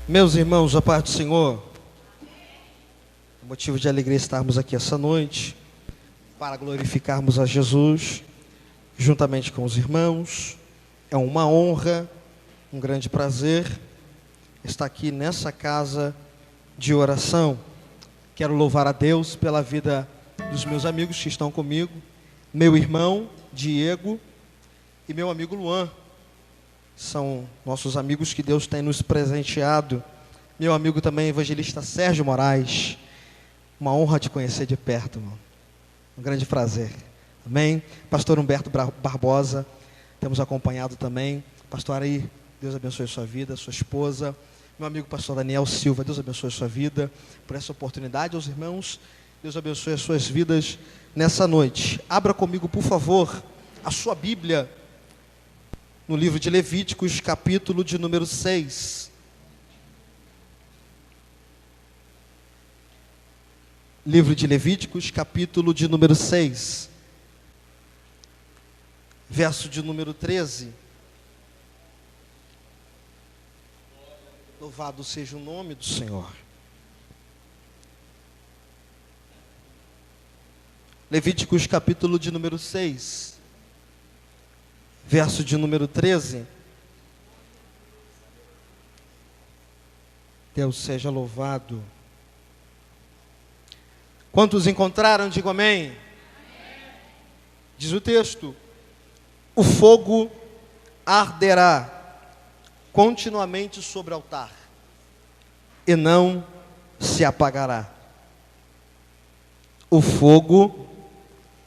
Meus irmãos, a paz do Senhor, é motivo de alegria estarmos aqui essa noite, para glorificarmos a Jesus, juntamente com os irmãos. É uma honra, um grande prazer estar aqui nessa casa de oração. Quero louvar a Deus pela vida dos meus amigos que estão comigo, meu irmão Diego e meu amigo Luan. São nossos amigos que Deus tem nos presenteado. Meu amigo também, evangelista Sérgio Moraes. Uma honra te conhecer de perto, irmão. Um grande prazer. Amém? Pastor Humberto Barbosa, temos acompanhado também. Pastor Ari, Deus abençoe a sua vida, sua esposa. Meu amigo pastor Daniel Silva, Deus abençoe a sua vida, por essa oportunidade. Aos irmãos, Deus abençoe as suas vidas nessa noite. Abra comigo, por favor, a sua Bíblia no livro de Levíticos, capítulo de número 6. Livro de Levíticos, capítulo de número 6. Verso de número 13. Louvado seja o nome do Senhor. Levíticos, capítulo de número 6. Verso de número 13. Deus seja louvado. Quantos encontraram, digam amém. Amém. Diz o texto: o fogo arderá continuamente sobre o altar, e não se apagará. O fogo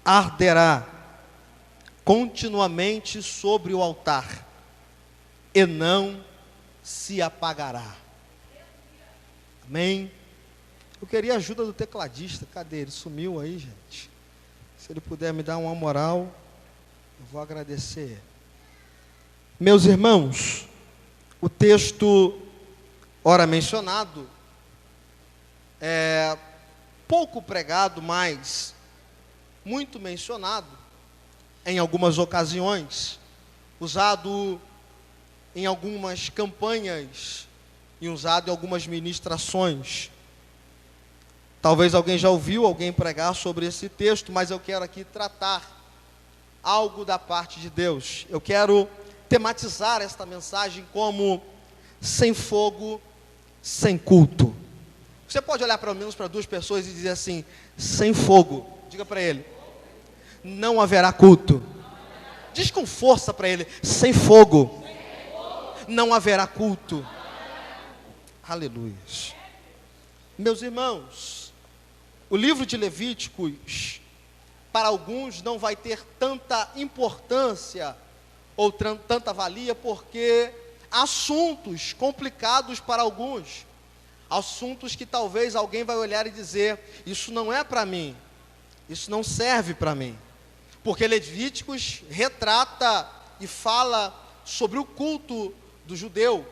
arderá continuamente sobre o altar, e não se apagará. Amém? Eu queria a ajuda do tecladista. Cadê ele? Sumiu aí, gente. Se ele puder me dar uma moral, eu vou agradecer. Meus irmãos, o texto ora mencionado é pouco pregado, mas muito mencionado em algumas ocasiões, usado em algumas campanhas e usado em algumas ministrações. Talvez alguém já ouviu alguém pregar sobre esse texto, mas eu quero aqui tratar algo da parte de Deus. Eu quero tematizar esta mensagem como sem fogo, sem culto. Você pode olhar pelo menos para duas pessoas e dizer assim: sem fogo. Diga para ele: não haverá culto. Diz com força para ele: sem fogo, não haverá culto. Aleluia. Meus irmãos, o livro de Levíticos, para alguns não vai ter tanta importância ou tanta valia, porque assuntos complicados para alguns, assuntos que talvez alguém vai olhar e dizer: isso não é para mim, isso não serve para mim. Porque Levíticos retrata e fala sobre o culto do judeu,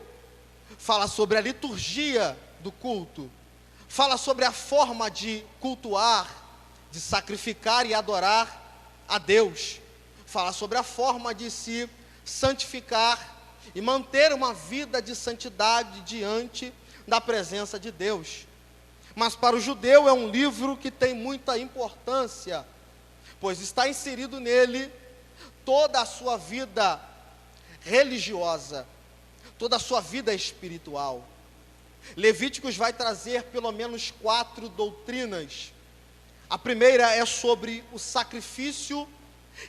fala sobre a liturgia do culto, fala sobre a forma de cultuar, de sacrificar e adorar a Deus, fala sobre a forma de se santificar e manter uma vida de santidade diante da presença de Deus. Mas para o judeu é um livro que tem muita importância, pois está inserido nele toda a sua vida religiosa, toda a sua vida espiritual. Levíticos vai trazer pelo menos 4 doutrinas. A primeira é sobre o sacrifício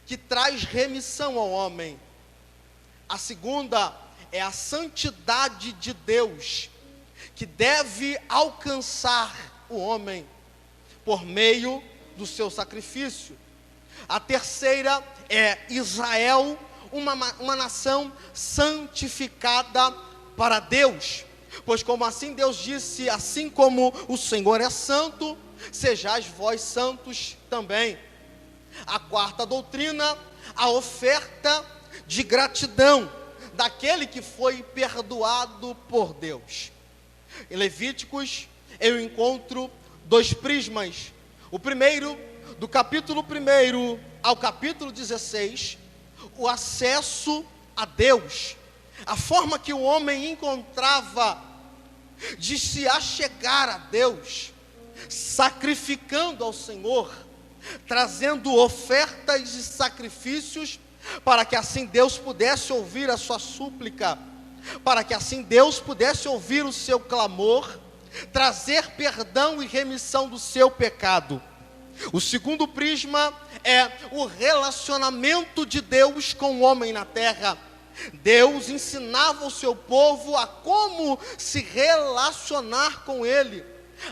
que traz remissão ao homem. A segunda é a santidade de Deus, que deve alcançar o homem por meio do seu sacrifício. A terceira é Israel, uma nação santificada para Deus, pois como assim Deus disse: assim como o Senhor é santo, sejais vós santos também. A quarta doutrina, a oferta de gratidão daquele que foi perdoado por Deus. Em Levíticos eu encontro 2 prismas. O primeiro, do capítulo 1 ao capítulo 16, o acesso a Deus, a forma que o homem encontrava de se achegar a Deus, sacrificando ao Senhor, trazendo ofertas e sacrifícios, para que assim Deus pudesse ouvir a sua súplica, para que assim Deus pudesse ouvir o seu clamor, trazer perdão e remissão do seu pecado. O segundo prisma é o relacionamento de Deus com o homem na terra. Deus ensinava o seu povo a como se relacionar com Ele,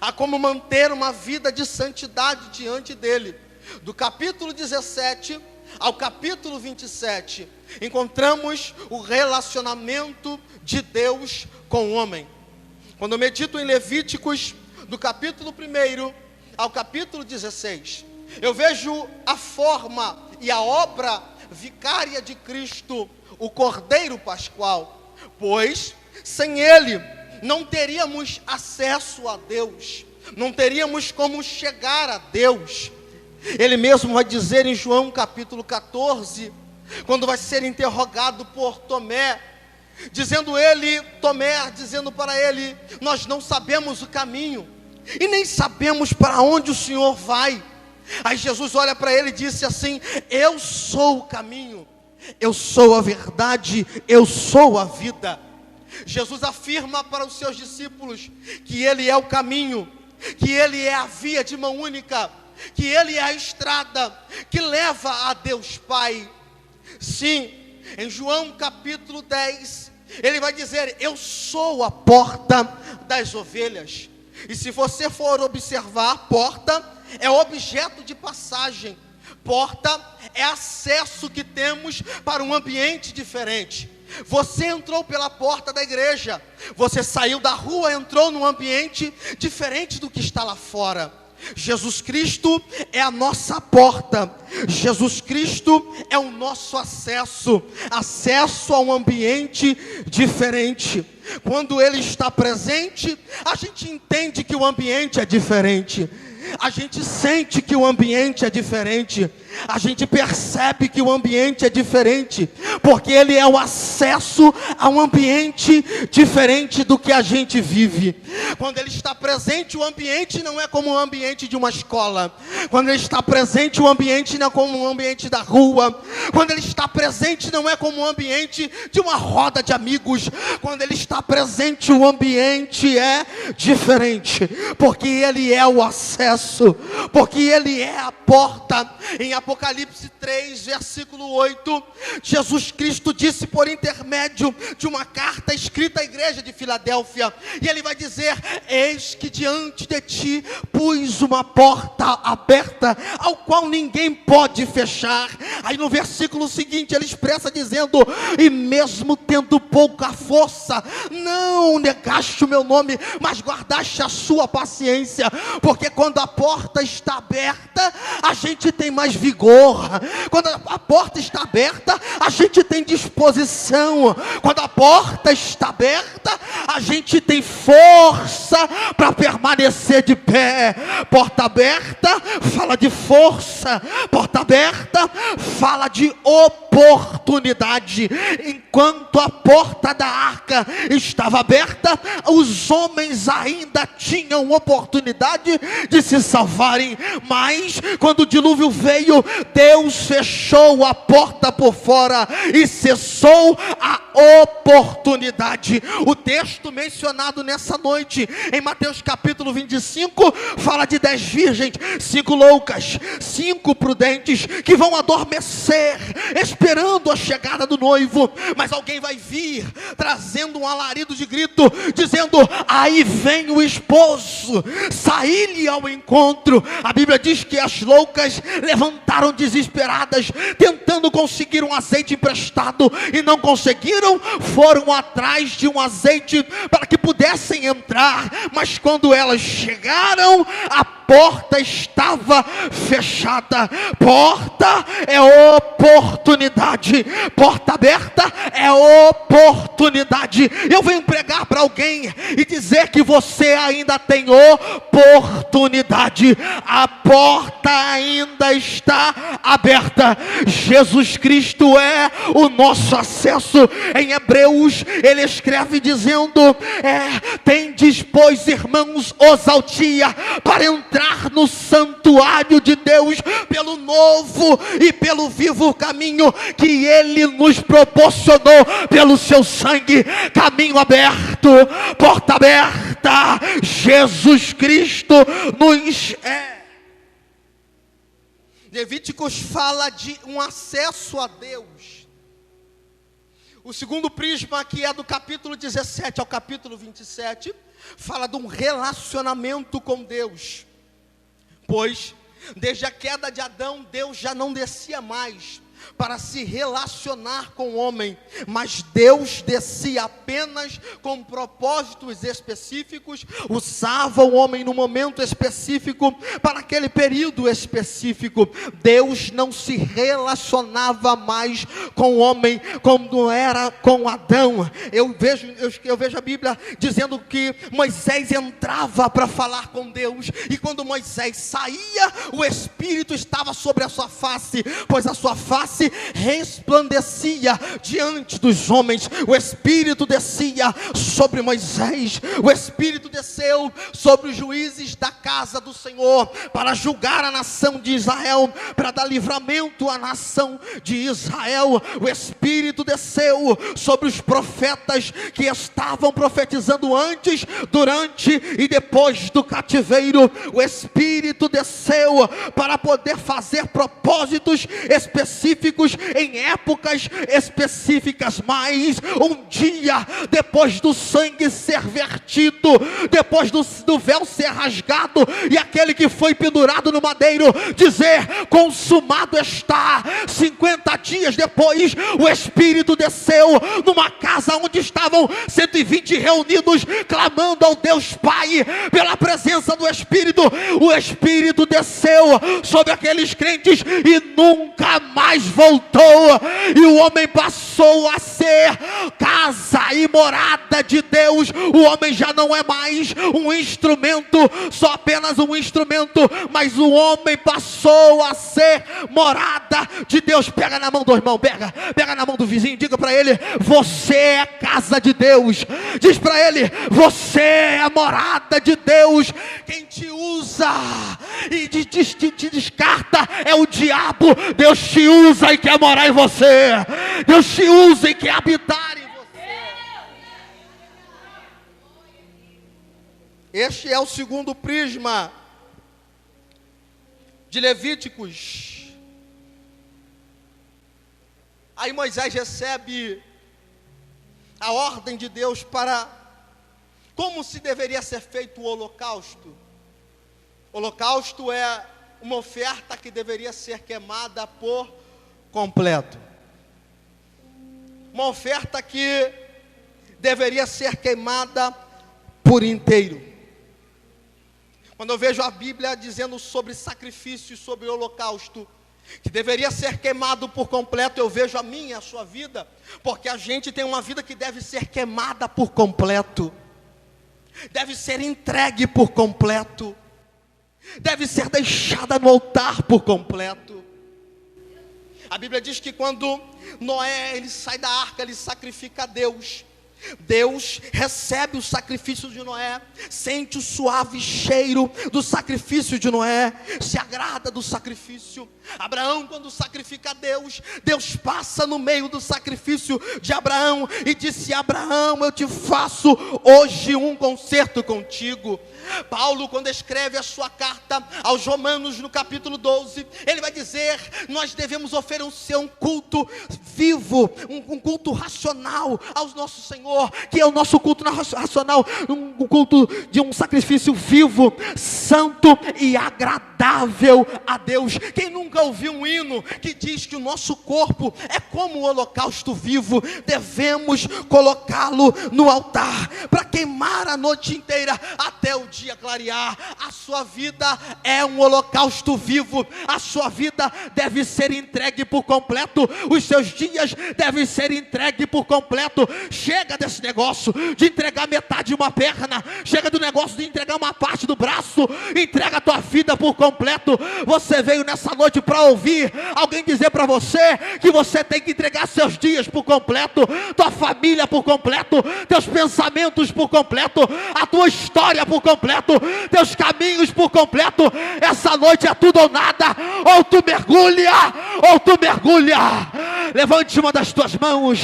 a como manter uma vida de santidade diante dEle. Do capítulo 17 ao capítulo 27, encontramos o relacionamento de Deus com o homem. Quando eu medito em Levíticos, do capítulo 1 ao capítulo 16, eu vejo a forma e a obra vicária de Cristo, o Cordeiro Pascual, pois sem Ele não teríamos acesso a Deus, não teríamos como chegar a Deus. Ele mesmo vai dizer em João capítulo 14, quando vai ser interrogado por Tomé, dizendo para ele: nós não sabemos o caminho, e nem sabemos para onde o Senhor vai. Aí Jesus olha para ele e disse assim: eu sou o caminho, eu sou a verdade, eu sou a vida. Jesus afirma para os seus discípulos que Ele é o caminho, que Ele é a via de mão única, que Ele é a estrada que leva a Deus Pai. Sim, em João capítulo 10, Ele vai dizer: eu sou a porta das ovelhas. E se você for observar, porta é objeto de passagem, porta é acesso que temos para um ambiente diferente. Você entrou pela porta da igreja, você saiu da rua, entrou num ambiente diferente do que está lá fora. Jesus Cristo é a nossa porta, Jesus Cristo é o nosso acesso a um ambiente diferente. Quando Ele está presente, a gente entende que o ambiente é diferente, a gente sente que o ambiente é diferente, a gente percebe que o ambiente é diferente, porque Ele é o acesso a um ambiente diferente do que a gente vive. Quando Ele está presente, o ambiente não é como o ambiente de uma escola. Quando Ele está presente, o ambiente não é como o ambiente da rua. Quando Ele está presente, não é como o ambiente de uma roda de amigos. Quando Ele está presente, o ambiente é diferente, porque Ele é o acesso, porque Ele é a porta. Em Apocalipse 3, versículo 8, Jesus Cristo disse por intermédio de uma carta escrita à igreja de Filadélfia, e Ele vai dizer: eis que diante de ti pus uma porta aberta, ao qual ninguém pode fechar. Aí no versículo seguinte Ele expressa dizendo: e mesmo tendo pouca força, não negaste o meu nome, mas guardaste a sua paciência. Porque quando a porta está aberta, a gente tem mais vigor. Quando a porta está aberta, a gente tem disposição. Quando a porta está aberta, a gente tem força para permanecer de pé. Porta aberta fala de força, porta aberta fala de oportunidade. Enquanto a porta da arca estava aberta, os homens ainda tinham oportunidade de se salvarem, mas quando o dilúvio veio, Deus fechou a porta por fora e cessou a oportunidade. O texto mencionado nessa noite em Mateus capítulo 25 fala de 10 virgens, 5 loucas, 5 prudentes, que vão adormecer esperando a chegada do noivo. Mas alguém vai vir trazendo um alarido de grito, dizendo: aí vem o esposo, saí-lhe ao encontro. A Bíblia diz que as loucas levantaram desesperadas, tentando conseguir um azeite emprestado, e não conseguiram. Foram atrás de um azeite para que pudessem entrar, mas quando elas chegaram, a porta estava fechada. Porta aberta é oportunidade. Porta aberta é oportunidade. Eu venho pregar para alguém e dizer que você ainda tem oportunidade. A porta ainda está aberta. Jesus Cristo é o nosso acesso. Em Hebreus ele escreve dizendo: tendes, pois, irmãos, ousadia para entrar no santuário de Deus pelo novo e pelo vivo caminho que ele nos proporcionou pelo seu sangue. Caminho aberto, porta aberta. Jesus Cristo nos Levíticos fala de um acesso a Deus. O segundo prisma, que é do capítulo 17 ao capítulo 27, fala de um relacionamento com Deus. Pois, desde a queda de Adão, Deus já não descia mais para se relacionar com o homem, mas Deus descia apenas com propósitos específicos, usava o homem no momento específico, para aquele período específico. Deus não se relacionava mais com o homem como era com Adão. Eu vejo a Bíblia dizendo que Moisés entrava para falar com Deus, e quando Moisés saía, o Espírito estava sobre a sua face, pois a sua face resplandecia diante dos homens. O Espírito descia sobre Moisés, o Espírito desceu sobre os juízes da casa do Senhor, para julgar a nação de Israel, para dar livramento à nação de Israel. O Espírito desceu sobre os profetas que estavam profetizando antes, durante e depois do cativeiro. O Espírito desceu para poder fazer propósitos específicos em épocas específicas. Mas um dia, depois do sangue ser vertido, depois do véu ser rasgado, e aquele que foi pendurado no madeiro dizer: consumado está, 50 dias depois, o Espírito desceu numa casa onde estavam 120 reunidos, clamando ao Deus Pai pela presença do Espírito. O Espírito desceu sobre aqueles crentes e nunca mais voltou, e o homem passou a ser casa e morada de Deus. O homem já não é mais um instrumento, só apenas um instrumento, mas o homem passou a ser morada de Deus. Pega na mão do irmão, pega na mão do vizinho, diga para ele: você é casa de Deus. Diz para ele: você é morada de Deus. Quem te usa e te descarta é o diabo. Deus te usa e quer morar em você. Deus te usa e quer habitar em você. Este é o segundo prisma de Levíticos. Aí Moisés recebe a ordem de Deus para como se deveria ser feito o holocausto. O holocausto é uma oferta que deveria ser queimada por completo. Uma oferta que deveria ser queimada por inteiro. Quando eu vejo a Bíblia dizendo sobre sacrifício, sobre holocausto, que deveria ser queimado por completo, eu vejo a minha e a sua vida, porque a gente tem uma vida que deve ser queimada por completo, deve ser entregue por completo, deve ser deixada no altar por completo. A Bíblia diz que quando Noé ele sai da arca, ele sacrifica a Deus. Deus recebe o sacrifício de Noé, sente o suave cheiro do sacrifício de Noé, se agrada do sacrifício. Abraão, quando sacrifica a Deus, Deus passa no meio do sacrifício de Abraão e disse: Abraão, eu te faço hoje um concerto contigo. Paulo, quando escreve a sua carta aos Romanos, no capítulo 12, ele vai dizer: nós devemos oferecer um culto vivo, um culto racional ao nosso Senhor, que é o nosso culto racional, um culto de um sacrifício vivo, santo e agradável agradável a Deus. Quem nunca ouviu um hino que diz que o nosso corpo é como o holocausto vivo, devemos colocá-lo no altar, para queimar a noite inteira, até o dia clarear. A sua vida é um holocausto vivo, a sua vida deve ser entregue por completo, os seus dias devem ser entregues por completo. Chega desse negócio de entregar metade de uma perna, chega do negócio de entregar uma parte do braço, entrega a tua vida por completo. Você veio nessa noite para ouvir alguém dizer para você que você tem que entregar seus dias por completo, tua família por completo, teus pensamentos por completo, a tua história por completo, teus caminhos por completo. Essa noite é tudo ou nada, ou tu mergulha, ou tu mergulha. Levante uma das tuas mãos.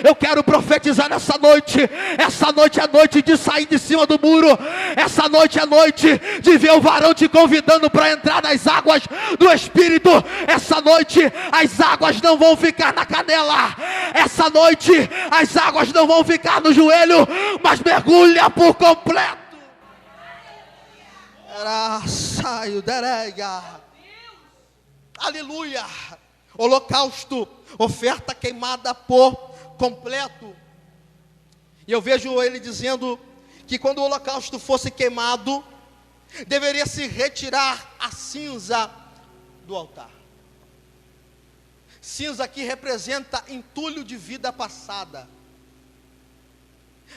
Eu quero profetizar nessa noite. Essa noite é noite de sair de cima do muro. Essa noite é noite de ver o varão te convidando para entrar nas águas do Espírito. Essa noite as águas não vão ficar na canela. Essa noite as águas não vão ficar no joelho, mas mergulha por completo. Aleluia. Holocausto, oferta queimada por completo. E eu vejo ele dizendo que quando o holocausto fosse queimado, deveria se retirar a cinza do altar. Cinza aqui representa entulho de vida passada.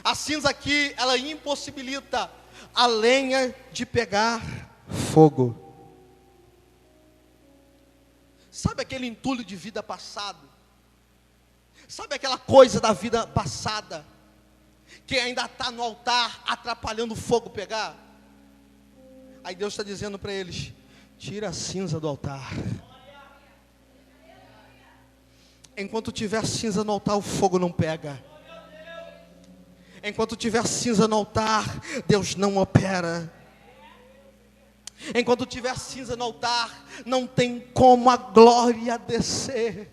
A cinza aqui, ela impossibilita a lenha de pegar fogo. Sabe aquele entulho de vida passado? Sabe aquela coisa da vida passada que ainda está no altar atrapalhando o fogo pegar? Aí Deus está dizendo para eles: tira a cinza do altar. Enquanto tiver cinza no altar, o fogo não pega. Enquanto tiver cinza no altar, Deus não opera. Enquanto tiver cinza no altar, não tem como a glória descer.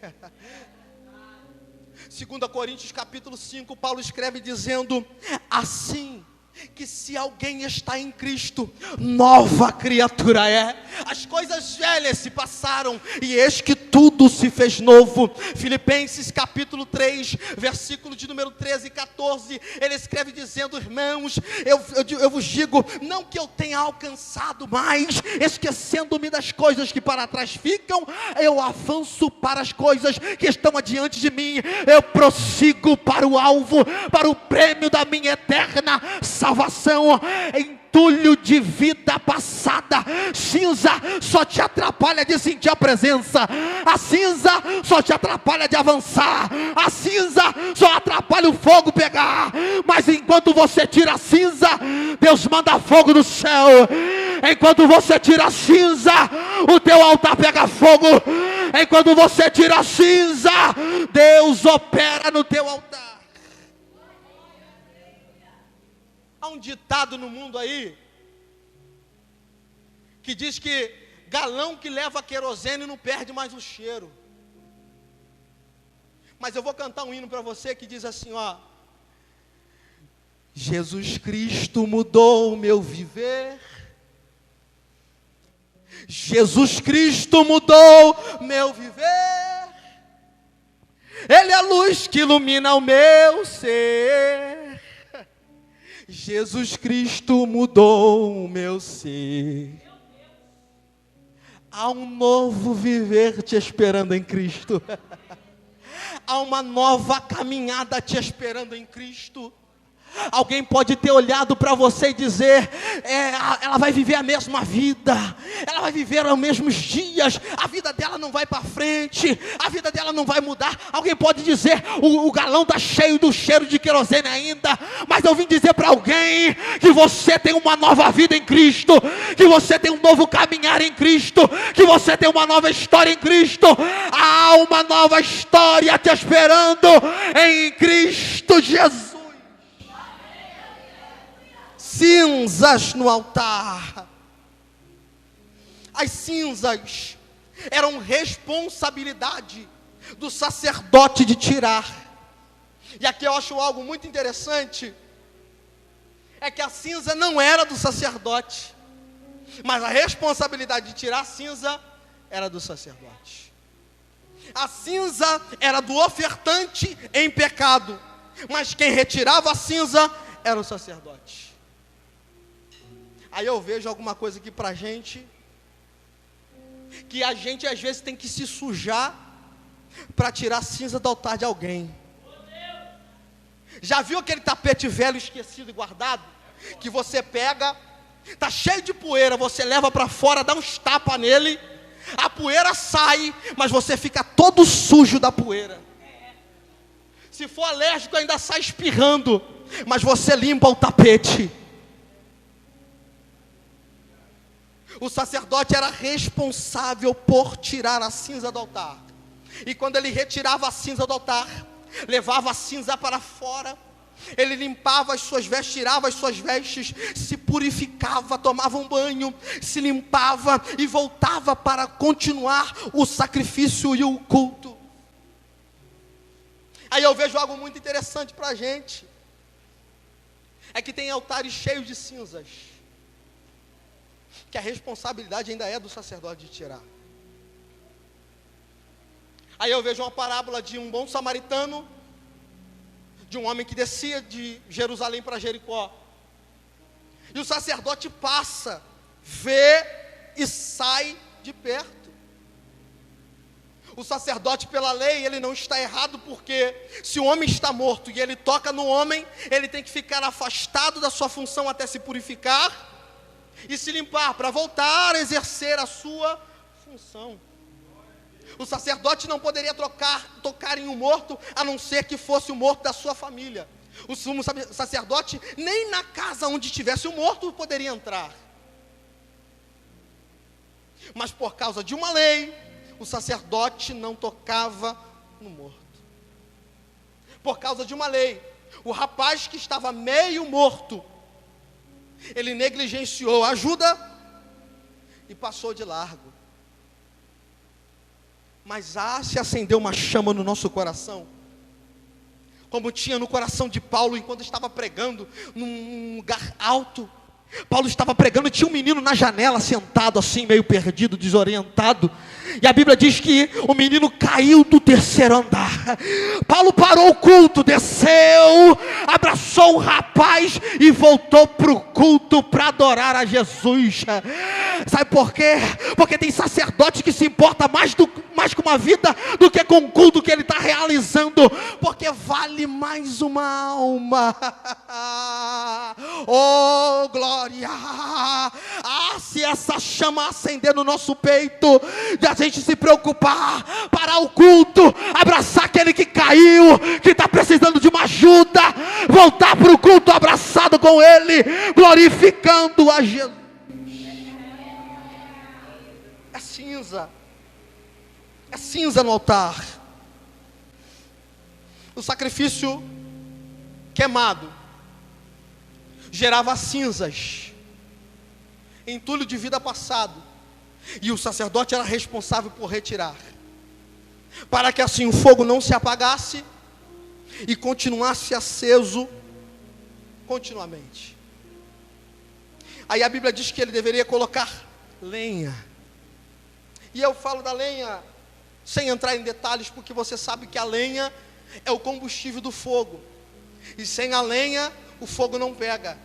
2 Coríntios capítulo 5, Paulo escreve dizendo: assim que se alguém está em Cristo, nova criatura é. As coisas velhas se passaram e eis que tudo se fez novo. Filipenses capítulo 3, versículo de número 13 e 14, ele escreve dizendo: irmãos, eu vos digo, não que eu tenha alcançado, mas esquecendo-me das coisas que para trás ficam, eu avanço para as coisas que estão adiante de mim. Eu prossigo para o alvo, para o prêmio da minha eterna salvação. Entulho de vida passada, cinza só te atrapalha de sentir a presença, a cinza só te atrapalha de avançar, a cinza só atrapalha o fogo pegar. Mas enquanto você tira a cinza, Deus manda fogo do céu. Enquanto você tira a cinza, o teu altar pega fogo. Enquanto você tira a cinza, Deus opera no teu altar. Há um ditado no mundo aí que diz que galão que leva querosene não perde mais o cheiro. Mas eu vou cantar um hino para você que diz assim, ó: Jesus Cristo mudou o meu viver. Jesus Cristo mudou meu viver. Ele é a luz que ilumina o meu ser. Jesus Cristo mudou o meu ser. Há um novo viver te esperando em Cristo. Há uma nova caminhada te esperando em Cristo. Alguém pode ter olhado para você e dizer, ela vai viver a mesma vida, ela vai viver os mesmos dias, a vida dela não vai para frente, a vida dela não vai mudar. Alguém pode dizer, o galão está cheio do cheiro de querosene ainda. Mas eu vim dizer para alguém que você tem uma nova vida em Cristo, que você tem um novo caminhar em Cristo, que você tem uma nova história em Cristo. Há uma nova história te esperando em Cristo Jesus. Cinzas no altar. As cinzas eram responsabilidade do sacerdote de tirar. E aqui eu acho algo muito interessante, é que a cinza não era do sacerdote. Mas a responsabilidade de tirar a cinza era do sacerdote. A cinza era do ofertante em pecado, mas quem retirava a cinza era o sacerdote. Aí eu vejo alguma coisa aqui pra gente, que a gente às vezes tem que se sujar para tirar a cinza do altar de alguém. Já viu aquele tapete velho esquecido e guardado? Que você pega, tá cheio de poeira, você leva para fora, dá uns tapas nele, a poeira sai, mas você fica todo sujo da poeira. Se for alérgico ainda sai espirrando, mas você limpa o tapete. O sacerdote era responsável por tirar a cinza do altar. E quando ele retirava a cinza do altar, levava a cinza para fora, ele limpava as suas vestes, tirava as suas vestes, se purificava, tomava um banho, se limpava e voltava para continuar o sacrifício e o culto. Aí eu vejo algo muito interessante para a gente, é que tem altares cheios de cinzas, que a responsabilidade ainda é do sacerdote de tirar. Aí eu vejo uma parábola de um bom samaritano, de um homem que descia de Jerusalém para Jericó, e o sacerdote passa, vê e sai de perto. O sacerdote, pela lei, ele não está errado, porque se o homem está morto e ele toca no homem, ele tem que ficar afastado da sua função até se purificar e se limpar, para voltar a exercer a sua função. O sacerdote não poderia tocar em um morto, a não ser que fosse o morto da sua família. O sumo sacerdote, nem na casa onde tivesse o morto, poderia entrar. Mas por causa de uma lei, o sacerdote não tocava no morto. Por causa de uma lei, o rapaz que estava meio morto, ele negligenciou a ajuda e passou de largo. Mas se acendeu uma chama no nosso coração, como tinha no coração de Paulo, enquanto estava pregando num lugar alto. Paulo estava pregando e tinha um menino na janela, sentado assim, meio perdido, desorientado. E a Bíblia diz que o menino caiu do terceiro andar. Paulo parou o culto, desceu, abraçou o rapaz e voltou para o culto para adorar a Jesus. Sabe por quê? Porque tem sacerdote que se importa mais com uma vida do que com o culto que ele está realizando, porque vale mais uma alma. Oh, glória! Se essa chama acender no nosso peito, de a gente se preocupar, parar o culto, abraçar aquele que caiu, que está precisando de uma ajuda, voltar para o culto abraçado com ele, glorificando a Jesus. É cinza no altar. O sacrifício queimado gerava cinzas, entulho de vida passado, e o sacerdote era responsável por retirar, para que assim o fogo não se apagasse e continuasse aceso continuamente. Aí a Bíblia diz que ele deveria colocar lenha, e eu falo da lenha sem entrar em detalhes, porque você sabe que a lenha é o combustível do fogo, e sem a lenha o fogo não pega.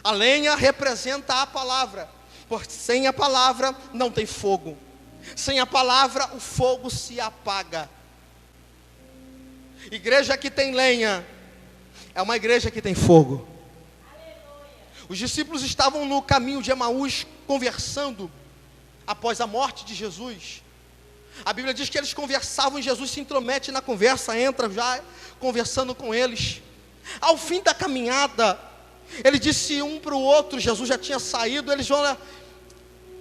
A lenha representa a palavra, porque sem a palavra não tem fogo. Sem a palavra o fogo se apaga. Igreja que tem lenha é uma igreja que tem fogo. Os discípulos estavam no caminho de Emaús conversando após a morte de Jesus. A Bíblia diz que eles conversavam e Jesus se intromete na conversa, entra já conversando com eles. Ao fim da caminhada, ele disse um para o outro, Jesus já tinha saído, eles vão,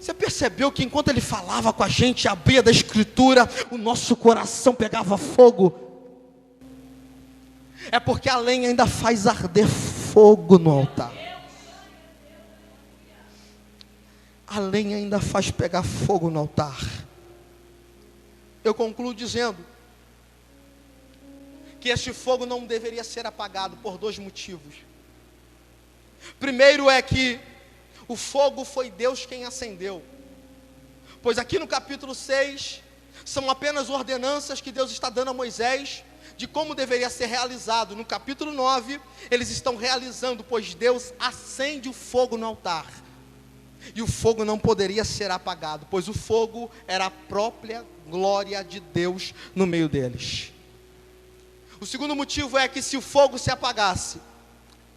você percebeu que enquanto ele falava com a gente, abria da escritura, o nosso coração pegava fogo? É porque a lenha ainda faz arder fogo no altar. A lenha ainda faz pegar fogo no altar. Eu concluo dizendo que este fogo não deveria ser apagado por dois motivos. Primeiro é que O fogo foi Deus quem acendeu. Pois aqui no capítulo 6, são apenas ordenanças que Deus está dando a Moisés, de como deveria ser realizado. No capítulo 9, eles estão realizando, pois Deus acende o fogo no altar. E o fogo não poderia ser apagado, pois o fogo era a própria glória de Deus no meio deles. O segundo motivo é que se o fogo se apagasse,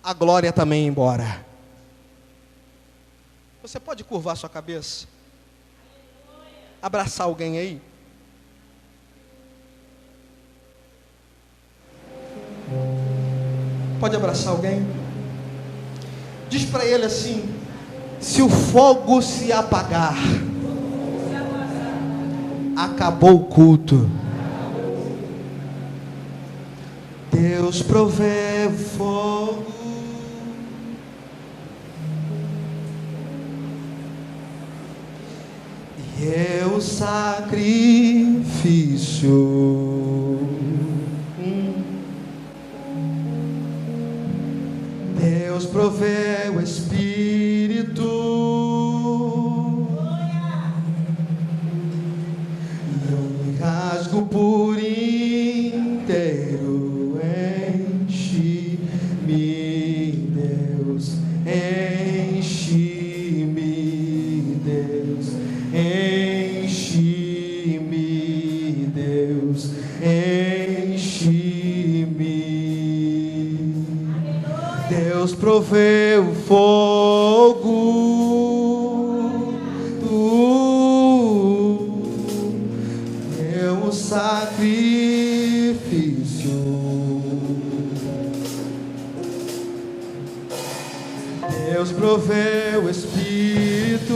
a glória também ia embora. Você pode curvar sua cabeça? Abraçar alguém aí? Pode abraçar alguém? Diz para ele assim: se o fogo se apagar, acabou o culto. Deus provê o fogo, e é o sacrifício. Deus provê o Espírito, e eu me rasgo por inteiro. Enche-me, Deus, enche-me, Deus, enche-me, Deus, enche-me. Deus provê o fogo, deu o sacrifício. Deus provê o Espírito,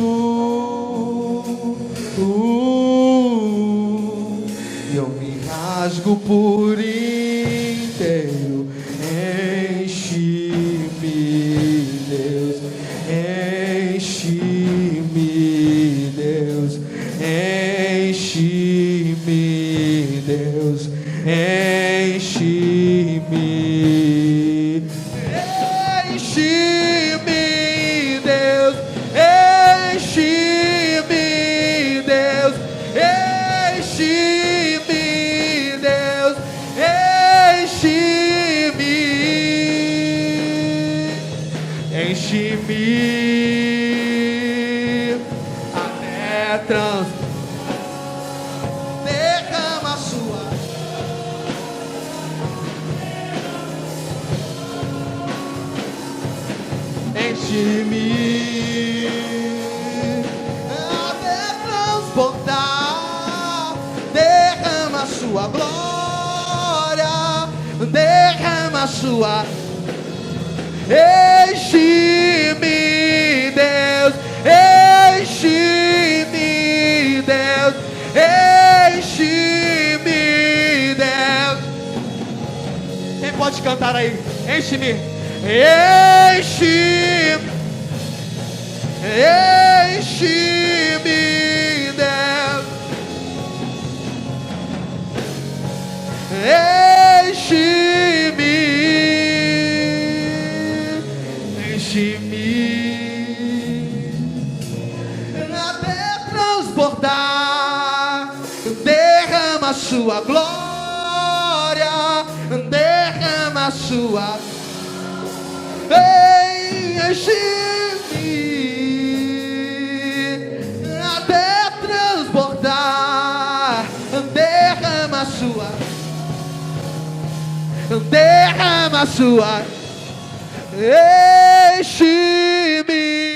e eu me rasgo por inteiro. Enche-me, Deus, enche-me, Deus, enche-me, Deus, enche-me, enche-me, Deus, enche-me, Deus, enche-me, Deus, enche-me, enche-me até derrama a sua. Enche-me até transbordar. Derrama a sua glória, derrama a sua. Enche-me, Deus, enche-me, Deus, enche-me, Deus. Quem pode cantar aí? Enche-me, enche-me, enche-me, Deus, enche-me, enche-me até transbordar. Derrama a sua glória, derrama a sua. Enche-me até transbordar. Derrama a sua, derrama a sua. Enche-me.